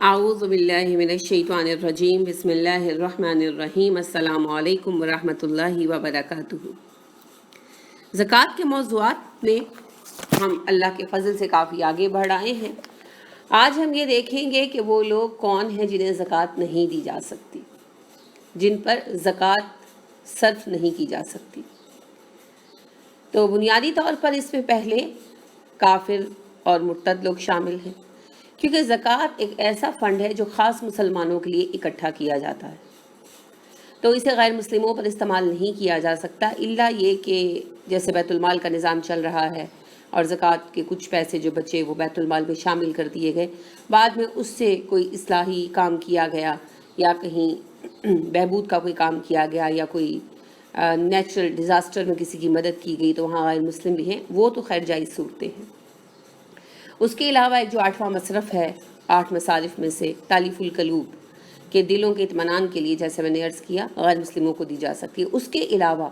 اعوذ باللہ من الشیطان الرجیم بسم اللہ الرحمن الرحیم السلام علیکم ورحمۃ اللہ وبرکاتہ۔ زکوٰۃ کے موضوعات میں ہم اللہ کے فضل سے کافی آگے بڑھ آئے ہیں۔ آج ہم یہ دیکھیں گے کہ وہ لوگ کون ہیں جنہیں زکوٰۃ نہیں دی جا سکتی، جن پر زکوٰۃ صرف نہیں کی جا سکتی۔ تو بنیادی طور پر اس میں پہلے کافر اور مرتد لوگ شامل ہیں، کیونکہ زکوٰۃ ایک ایسا فنڈ ہے جو خاص مسلمانوں کے لیے اکٹھا کیا جاتا ہے، تو اسے غیر مسلموں پر استعمال نہیں کیا جا سکتا، الا یہ کہ جیسے بیت المال کا نظام چل رہا ہے اور زکوٰۃ کے کچھ پیسے جو بچے وہ بیت المال میں شامل کر دیے گئے، بعد میں اس سے کوئی اصلاحی کام کیا گیا یا کہیں بہبود کا کوئی کام کیا گیا یا کوئی نیچرل ڈیزاسٹر میں کسی کی مدد کی گئی تو وہاں غیر مسلم بھی ہیں، وہ تو خیر جائز صورتیں ہیں۔ اس کے علاوہ ایک جو 8واں مصرف ہے 8 مصارف میں سے تالیف القلوب کے دلوں کے اطمینان کے لیے، جیسے میں نے عرض کیا، غیر مسلموں کو دی جا سکتی ہے۔ اس کے علاوہ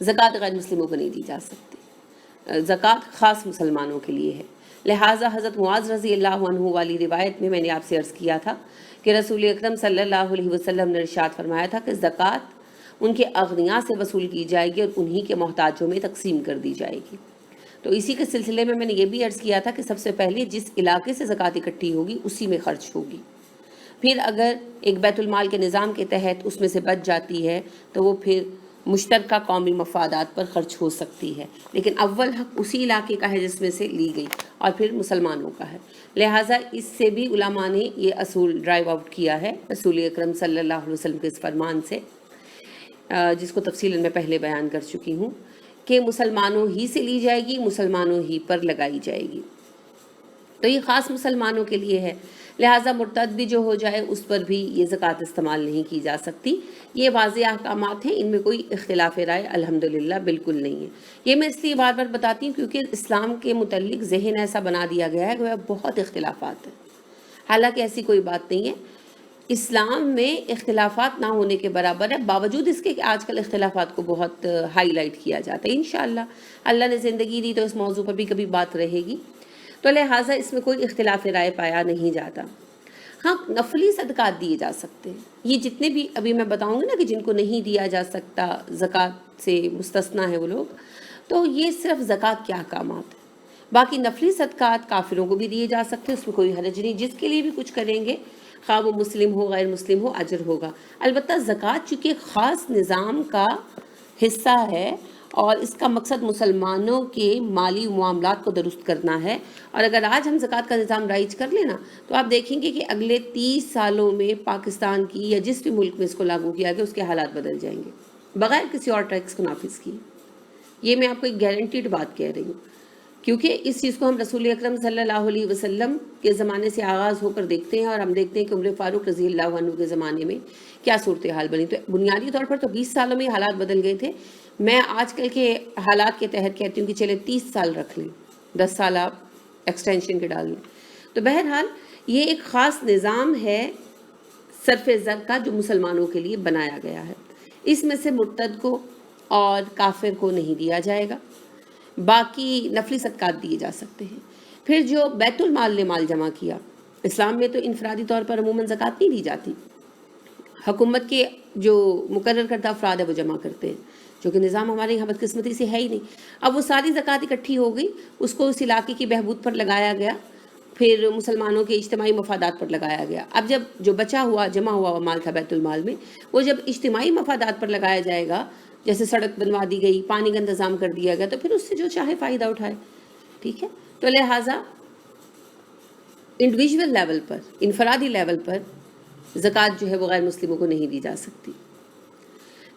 زکوٰۃ غیر مسلموں کو نہیں دی جا سکتی، زکوٰۃ خاص مسلمانوں کے لیے ہے۔ لہٰذا حضرت معاذ رضی اللہ عنہ والی روایت میں نے آپ سے عرض کیا تھا کہ رسول اکرم صلی اللہ علیہ وسلم نے ارشاد فرمایا تھا کہ زکوٰۃ ان کے اغنیاء سے وصول کی جائے گی اور انہی کے محتاجوں میں تقسیم کر دی جائے گی۔ تو اسی کے سلسلے میں نے یہ بھی عرض کیا تھا کہ سب سے پہلے جس علاقے سے زکوٰۃ اکٹھی ہوگی اسی میں خرچ ہوگی، پھر اگر ایک بیت المال کے نظام کے تحت اس میں سے بچ جاتی ہے تو وہ پھر مشترکہ قومی مفادات پر خرچ ہو سکتی ہے، لیکن اول حق اسی علاقے کا ہے جس میں سے لی گئی اور پھر مسلمانوں کا ہے۔ لہٰذا اس سے بھی علماء نے یہ اصول ڈرائیو آؤٹ کیا ہے رسول اکرم صلی اللہ علیہ وسلم کے اس فرمان سے، جس کو تفصیل میں پہلے بیان کر چکی ہوں کہ مسلمانوں ہی سے لی جائے گی، مسلمانوں ہی پر لگائی جائے گی، تو یہ خاص مسلمانوں کے لیے ہے۔ لہٰذا مرتد بھی جو ہو جائے اس پر بھی یہ زکوٰۃ استعمال نہیں کی جا سکتی۔ یہ واضح احکامات ہیں، ان میں کوئی اختلاف رائے الحمدللہ بالکل نہیں ہے۔ یہ میں اس لیے بار بار بتاتی ہوں کیونکہ اسلام کے متعلق ذہن ایسا بنا دیا گیا ہے کہ بہت اختلافات ہیں، حالانکہ ایسی کوئی بات نہیں ہے۔ اسلام میں اختلافات نہ ہونے کے برابر ہے، باوجود اس کے کہ آج کل اختلافات کو بہت ہائی لائٹ کیا جاتا ہے۔ انشاءاللہ اللہ نے زندگی دی تو اس موضوع پر بھی کبھی بات رہے گی، تو لہٰذا اس میں کوئی اختلاف رائے پایا نہیں جاتا۔ ہاں، نفلی صدقات دیے جا سکتے ہیں، یہ جتنے بھی ابھی میں بتاؤں گی نا کہ جن کو نہیں دیا جا سکتا، زکوٰۃ سے مستثنیٰ ہے وہ لوگ، تو یہ صرف زکوٰۃ کے احکامات ہیں۔ باقی نفلی صدقات کافروں کو بھی دیے جا سکتے ہیں، اس میں کوئی حرج نہیں، جس کے لیے بھی کچھ کریں گے خواہ وہ مسلم ہو غیر مسلم ہو اجر ہوگا۔ البتہ زکوٰۃ چونکہ خاص نظام کا حصہ ہے اور اس کا مقصد مسلمانوں کے مالی معاملات کو درست کرنا ہے، اور اگر آج ہم زکوٰۃ کا نظام رائج کر لینا تو آپ دیکھیں گے کہ اگلے 30 سالوں میں پاکستان کی یا جس بھی ملک میں اس کو لاگو کیا گیا اس کے حالات بدل جائیں گے بغیر کسی اور ٹیکس کو نافذ کیے۔ یہ میں آپ کو ایک گارنٹیڈ بات کہہ رہی ہوں، کیونکہ اس چیز کو ہم رسول اکرم صلی اللہ علیہ وسلم کے زمانے سے آغاز ہو کر دیکھتے ہیں، اور ہم دیکھتے ہیں کہ عمر فاروق رضی اللہ عنہ کے زمانے میں کیا صورتحال بنی۔ تو بنیادی طور پر تو 20 سالوں میں حالات بدل گئے تھے۔ میں آج کل کے حالات کے تحت کہتی ہوں کہ چلے 30 سال رکھ لیں، 10 سال آپ ایکسٹینشن کے ڈال لیں۔ تو بہرحال یہ ایک خاص نظام ہے صرف زر کا جو مسلمانوں کے لیے بنایا گیا ہے، اس میں سے مرتد کو اور کافر کو نہیں دیا جائے گا، باقی نفلی صدقات دیے جا سکتے ہیں۔ پھر جو بیت المال نے مال جمع کیا، اسلام میں تو انفرادی طور پر عموماً زکوٰۃ نہیں دی جاتی، حکومت کے جو مقرر کردہ افراد ہے وہ جمع کرتے ہیں، جو کہ نظام ہمارے یہاں بدقسمتی سے ہے ہی نہیں۔ اب وہ ساری زکوٰۃ اکٹھی ہو گئی، اس کو اس علاقے کی بہبود پر لگایا گیا، پھر مسلمانوں کے اجتماعی مفادات پر لگایا گیا۔ اب جب جو بچا ہوا جمع ہوا مال تھا بیت المال میں، وہ جب اجتماعی مفادات پر لگایا جائے گا، جیسے سڑک بنوا دی گئی، پانی کا انتظام کر دیا گیا، تو پھر اس سے جو چاہے فائدہ اٹھائے، ٹھیک ہے۔ تو لہٰذا انڈیویجول لیول پر، انفرادی لیول پر زکوٰۃ جو ہے وہ غیر مسلموں کو نہیں دی جا سکتی۔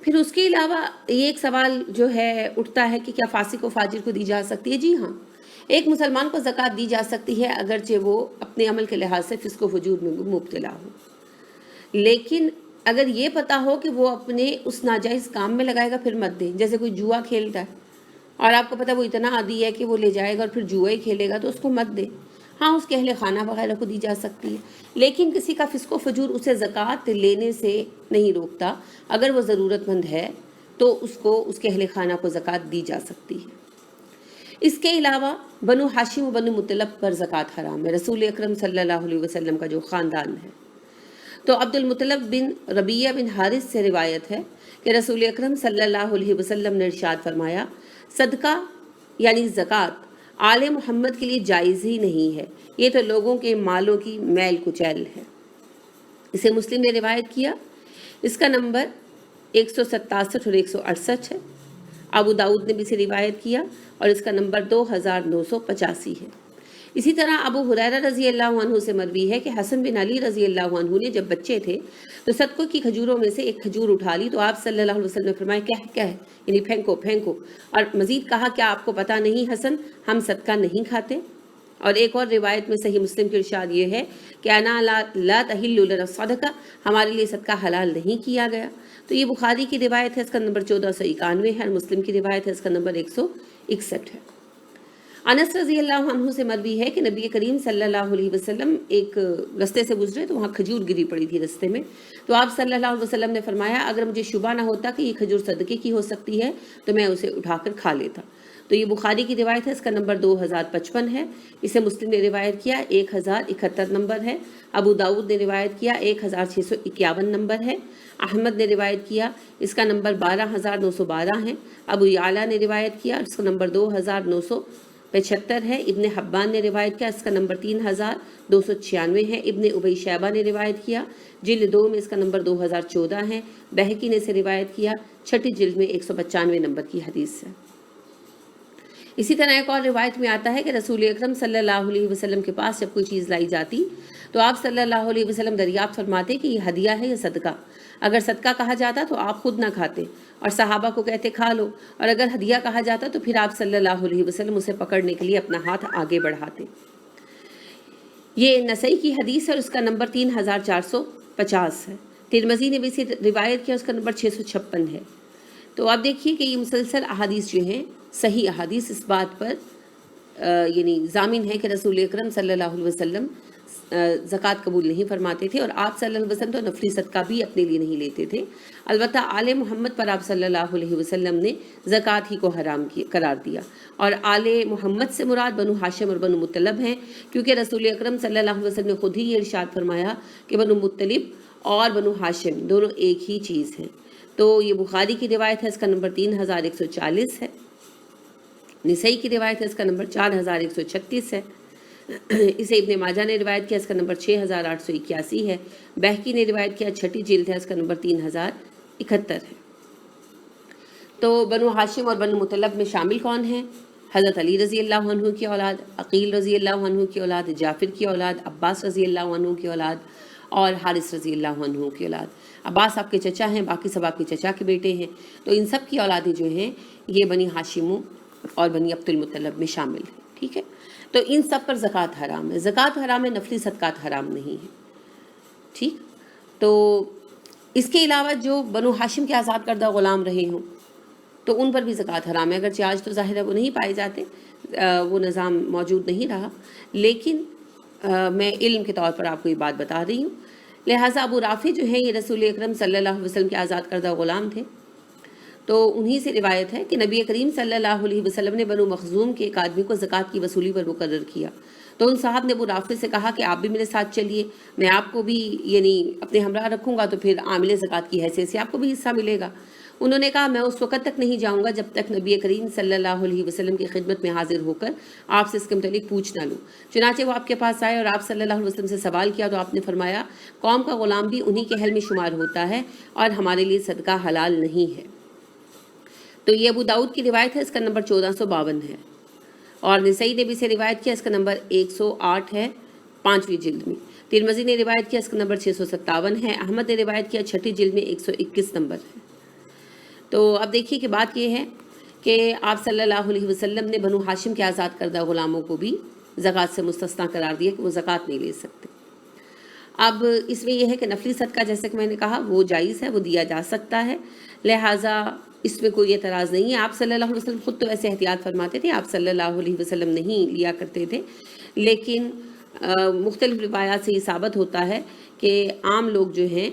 پھر اس کے علاوہ یہ ایک سوال جو ہے اٹھتا ہے کہ کیا فاسق و فاجر کو دی جا سکتی ہے؟ جی ہاں، ایک مسلمان کو زکوٰۃ دی جا سکتی ہے اگرچہ وہ اپنے عمل کے لحاظ سے فسق و فجور میں مبتلا ہو، لیکن اگر یہ پتہ ہو کہ وہ اپنے اس ناجائز کام میں لگائے گا پھر مت دیں۔ جیسے کوئی جوا کھیلتا ہے اور آپ کو پتہ وہ اتنا عادی ہے کہ وہ لے جائے گا اور پھر جوا ہی کھیلے گا، تو اس کو مت دیں۔ ہاں، اس کے اہل خانہ وغیرہ کو دی جا سکتی ہے، لیکن کسی کا فسق و فجور اسے زکوٰۃ لینے سے نہیں روکتا۔ اگر وہ ضرورت مند ہے تو اس کو، اس کے اہل خانہ کو زکوٰۃ دی جا سکتی ہے۔ اس کے علاوہ بنو ہاشم و بنو مطلب پر زکوٰۃ حرام ہے، رسول اکرم صلی اللہ علیہ وسلم کا جو خاندان ہے۔ تو عبد المطلب بن ربیہ بن حارث سے روایت ہے کہ رسول اکرم صلی اللہ علیہ وسلم نے ارشاد فرمایا، صدقہ یعنی زکوٰۃ آل محمد کے لیے جائز ہی نہیں ہے، یہ تو لوگوں کے مالوں کی میل کچیل ہے۔ اسے مسلم نے روایت کیا، اس کا نمبر 167 اور 168 ہے۔ ابو داؤد نے بھی اسے روایت کیا اور اس کا نمبر 2985 ہے۔ اسی طرح ابو ہریرہ رضی اللہ عنہ سے مروی ہے کہ حسن بن علی رضی اللہ عنہ نے جب بچے تھے تو صدقوں کی کھجوروں میں سے ایک کھجور اٹھا لی تو آپ صلی اللہ علیہ وسلم نے فرمایا کہہ یعنی پھینکو پھینکو، اور مزید کہا کیا آپ کو پتہ نہیں حسن ہم صدقہ نہیں کھاتے؟ اور ایک اور روایت میں صحیح مسلم کی ارشاد یہ ہے کہ انا لا تحل لنا الصدقہ، ہمارے لیے صدقہ حلال نہیں کیا گیا۔ تو یہ بخاری کی روایت ہے، اس کا نمبر 1491 ہے، اور مسلم کی روایت ہے، اس کا نمبر 161 ہے۔ انس رضی اللہ عنہ سے مروی ہے کہ نبی کریم صلی اللہ علیہ وسلم ایک رستے سے گزرے تو وہاں کھجور گری پڑی تھی رستے میں، تو آپ صلی اللہ علیہ وسلم نے فرمایا اگر مجھے شبہ نہ ہوتا کہ یہ کھجور صدقے کی ہو سکتی ہے تو میں اسے اٹھا کر کھا لیتا۔ تو یہ بخاری کی روایت ہے، اس کا نمبر 2055 ہے۔ اسے مسلم نے روایت کیا 1071 نمبر ہے۔ ابو داؤد نے روایت کیا 1651 نمبر ہے۔ احمد نے روایت کیا، اس کا نمبر 12912 ہے۔ ابو یعلا نے روایت کیا، اس کا نمبر 2975 ہے۔ ابن حبان نے روایت کیا، اس کا نمبر 3296 ہے۔ ابن ابی شیبہ نے روایت کیا جلد 2 میں، اس کا نمبر 2014 ہے۔ بہقی نے اسے روایت کیا چھٹی جلد میں 195 نمبر کی حدیث ہے۔ اسی طرح ایک اور روایت میں آتا ہے کہ رسول اکرم صلی اللہ علیہ وسلم کے پاس جب کوئی چیز لائی جاتی تو آپ صلی اللہ علیہ وسلم دریافت فرماتے کہ یہ ہدیہ ہے یا صدقہ۔ اگر صدقہ کہا جاتا تو آپ خود نہ کھاتے اور صحابہ کو کہتے کھا لو، اور اگر ہدیہ کہا جاتا تو پھر آپ صلی اللہ علیہ وسلم اسے پکڑنے کے لیے اپنا ہاتھ آگے بڑھاتے۔ یہ نسائی کی حدیث ہے اور اس کا نمبر 3450 ہے۔ ترمذی نے بھی اسے روایت کیا، اس کا نمبر 656 ہے۔ تو آپ دیکھیے کہ یہ مسلسل احادیث جو ہیں صحیح احادیث اس بات پر یعنی ضامن ہے کہ رسول اکرم صلی اللہ علیہ وسلم زکوٰۃ قبول نہیں فرماتے تھے، اور آپ صلی اللہ علیہ وسلم تو نفلی صدقہ بھی اپنے لیے نہیں لیتے تھے۔ البتہ آل محمد پر آپ صلی اللہ علیہ وسلم نے زکوٰۃ ہی کو حرام قرار دیا، اور آل محمد سے مراد بنو ہاشم اور بنو مطلب ہیں، کیونکہ رسول اکرم صلی اللہ علیہ وسلم نے خود ہی یہ ارشاد فرمایا کہ بنو مطلب اور بنو ہاشم دونوں ایک ہی چیز ہیں۔ تو یہ بخاری کی روایت ہے، اس کا نمبر 3140 ہے۔ نسائی کی روایت ہے، اس کا نمبر 4136 ہے۔ اسے ابن ماجہ نے روایت کیا، اس کا نمبر 6881 ہے۔ بہقی نے روایت کیا چھٹی جلد ہے، اس کا نمبر 3071 ہے۔ تو بنو ہاشم اور بنو مطلب میں شامل کون ہیں؟ حضرت علی رضی اللہ عنہ کی اولاد، عقیل رضی اللہ عنہ کی اولاد، جعفر کی اولاد، عباس رضی اللہ عنہ کی اولاد اور حارث رضی اللہ عنہ کی اولاد۔ عباس آپ کے چچا ہیں، باقی سب آپ کے چچا کے بیٹے ہیں۔ تو ان سب کی اولادیں جو ہیں یہ بنی ہاشم اور بنی عبد المطلب میں شامل ہیں، ٹھیک ہے۔ تو ان سب پر زکوٰۃ حرام ہے، زکوٰۃ حرام ہے، نفلی صدقات حرام نہیں ہے، ٹھیک۔ تو اس کے علاوہ جو بنو ہاشم کے آزاد کردہ غلام رہے ہوں تو ان پر بھی زکوٰۃ حرام ہے، اگرچہ آج تو ظاہر ہے وہ نہیں پائے جاتے، وہ نظام موجود نہیں رہا، لیکن میں علم کے طور پر آپ کو یہ بات بتا رہی ہوں۔ لہٰذا ابو رافع جو ہیں یہ رسول اکرم صلی اللہ علیہ وسلم کے آزاد کردہ غلام تھے، تو انہی سے روایت ہے کہ نبی کریم صلی اللہ علیہ وسلم نے بنو مخزوم کے ایک آدمی کو زکوٰۃ کی وصولی پر مقرر کیا، تو ان صاحب نے ابو رافع سے کہا کہ آپ بھی میرے ساتھ چلیے، میں آپ کو بھی یعنی اپنے ہمراہ رکھوں گا، تو پھر عامل زکوٰۃ کی حیثیت سے آپ کو بھی حصہ ملے گا۔ انہوں نے کہا میں اس وقت تک نہیں جاؤں گا جب تک نبی کریم صلی اللہ علیہ وسلم کی خدمت میں حاضر ہو کر آپ سے اس کے متعلق پوچھ نہ لوں۔ چنانچہ وہ آپ کے پاس آئے اور آپ صلی اللہ علیہ وسلم سے سوال کیا تو آپ نے فرمایا قوم کا غلام بھی انہی کے اہل میں شمار ہوتا ہے اور ہمارے لیے صدقہ حلال نہیں ہے۔ تو یہ ابو داؤد کی روایت ہے، اس کا نمبر 1452 ہے، اور نسائی نے بھی اسے روایت کیا، اس کا نمبر 108 ہے 5ویں جلد میں۔ ترمذی نے روایت کیا، اس کا نمبر 657 ہے۔ احمد نے روایت کیا چھٹی جلد میں 121 نمبر ہے۔ تو اب دیکھیے کہ بات یہ ہے کہ آپ صلی اللہ علیہ وسلم نے بنو ہاشم کے آزاد کردہ غلاموں کو بھی زکوٰۃ سے مستثنیٰ قرار دیا کہ وہ زکوٰۃ نہیں لے سکتے۔ اب اس میں یہ ہے کہ نفلی صدقہ جیسے کہ میں نے کہا وہ جائز ہے، وہ دیا جا سکتا ہے، لہٰذا اس میں کوئی اعتراض نہیں ہے۔ آپ صلی اللہ علیہ وسلم خود تو ایسے احتیاط فرماتے تھے، آپ صلی اللہ علیہ وسلم نہیں لیا کرتے تھے، لیکن مختلف روایات سے یہ ثابت ہوتا ہے کہ عام لوگ جو ہیں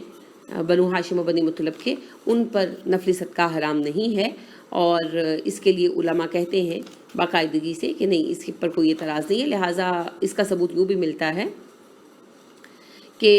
بنو ہاشم و بنی مطلب کے، ان پر نفلی صدقہ حرام نہیں ہے، اور اس کے لیے علماء کہتے ہیں باقاعدگی سے کہ نہیں اس پر کوئی اعتراض نہیں ہے. لہٰذا اس کا ثبوت یوں بھی ملتا ہے کہ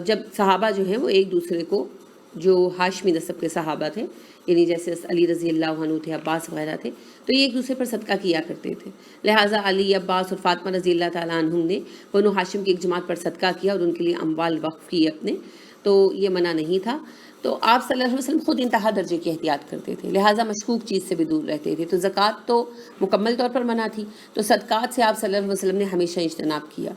جب صحابہ جو ہیں وہ ایک دوسرے کو، جو ہاشمی نسب کے صحابہ تھے، یعنی جیسے علی رضی اللہ عنہ تھے، عباس وغیرہ تھے، تو یہ ایک دوسرے پر صدقہ کیا کرتے تھے. لہٰذا علی، عباس اور فاطمہ رضی اللہ تعالیٰ عنہم نے بنو ہاشم کی ایک جماعت پر صدقہ کیا اور ان کے لیے اموال وقف کیے اپنے، تو یہ منع نہیں تھا. تو آپ صلی اللہ علیہ وسلم خود انتہا درجے کی احتیاط کرتے تھے، لہٰذا مشکوک چیز سے بھی دور رہتے تھے. تو زکوٰۃ تو مکمل طور پر منع تھی، تو صدقات سے آپ صلی اللہ علیہ وسلم نے ہمیشہ اجتناب کیا،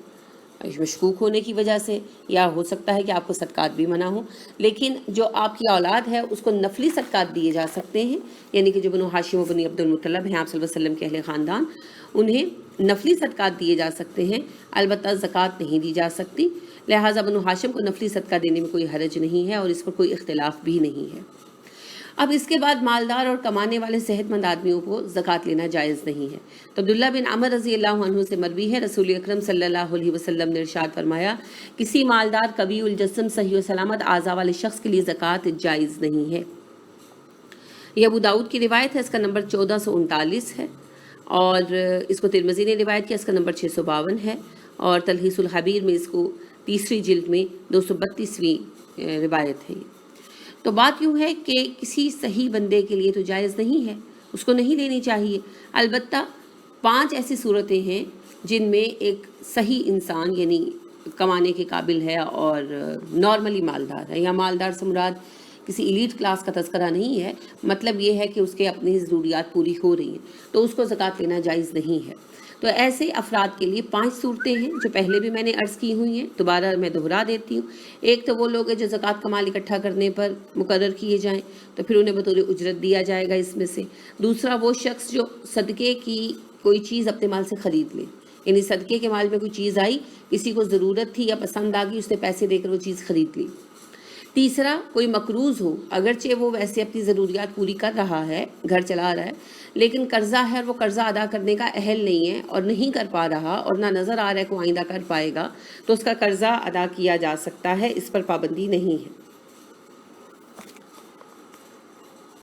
مشکوک ہونے کی وجہ سے، یا ہو سکتا ہے کہ آپ کو صدقات بھی منع ہوں. لیکن جو آپ کی اولاد ہے اس کو نفلی صدقات دیے جا سکتے ہیں، یعنی کہ جو بنو ہاشم و بنی عبد المطلب ہیں آپ صلی اللہ علیہ وسلم کے اہل خاندان، انہیں نفلی صدقات دیے جا سکتے ہیں، البتہ زکوٰۃ نہیں دی جا سکتی. لہٰذا بنو ہاشم کو نفلی صدقہ دینے میں کوئی حرج نہیں ہے اور اس پر کوئی اختلاف بھی نہیں ہے. اب اس کے بعد مالدار اور کمانے والے صحت مند آدمیوں کو زکوٰۃ لینا جائز نہیں ہے. تو عبداللہ بن عمر رضی اللہ عنہ سے مروی ہے، رسول اکرم صلی اللہ علیہ وسلم نے ارشاد فرمایا، کسی مالدار قوی الجسم صحیح و سلامت اعضاء والے شخص کے لیے زکوٰۃ جائز نہیں ہے. یہ ابو داؤد کی روایت ہے، اس کا نمبر 1439 ہے، اور اس کو ترمذی نے روایت کیا، اس کا نمبر 652 ہے، اور تلخیص الخبیر میں اس کو تیسری جلد میں 232ویں روایت ہے. تو بات یوں ہے کہ کسی صحیح بندے کے لیے تو جائز نہیں ہے، اس کو نہیں لینی چاہیے. البتہ 5 ایسی صورتیں ہیں جن میں ایک صحیح انسان یعنی کمانے کے قابل ہے اور نارملی مالدار ہے، یا مالدار سے مراد کسی ایلیٹ کلاس کا تذکرہ نہیں ہے، مطلب یہ ہے کہ اس کے اپنی ضروریات پوری ہو رہی ہیں، تو اس کو زکوٰۃ لینا جائز نہیں ہے. تو ایسے افراد کے لیے 5 صورتیں ہیں جو پہلے بھی میں نے عرض کی ہوئی ہیں، دوبارہ میں دہرا دیتی ہوں. ایک تو وہ لوگ ہیں جو زکوٰۃ کا مال اکٹھا کرنے پر مقرر کیے جائیں تو پھر انہیں بطور اجرت دیا جائے گا اس میں سے. دوسرا وہ شخص جو صدقے کی کوئی چیز اپنے مال سے خرید لے، یعنی صدقے کے مال میں کوئی چیز آئی، کسی کو ضرورت تھی یا پسند آ گئی، اس نے پیسے دے کر وہ چیز خرید لی. تیسرا کوئی مقروض ہو، اگرچہ وہ ویسے اپنی ضروریات پوری کر رہا ہے، گھر چلا رہا ہے، لیکن قرضہ ہے اور وہ قرضہ ادا کرنے کا اہل نہیں ہے اور نہیں کر پا رہا اور نہ نظر آ رہا ہے کہ وہ آئندہ کر پائے گا، تو اس کا قرضہ ادا کیا جا سکتا ہے، اس پر پابندی نہیں ہے.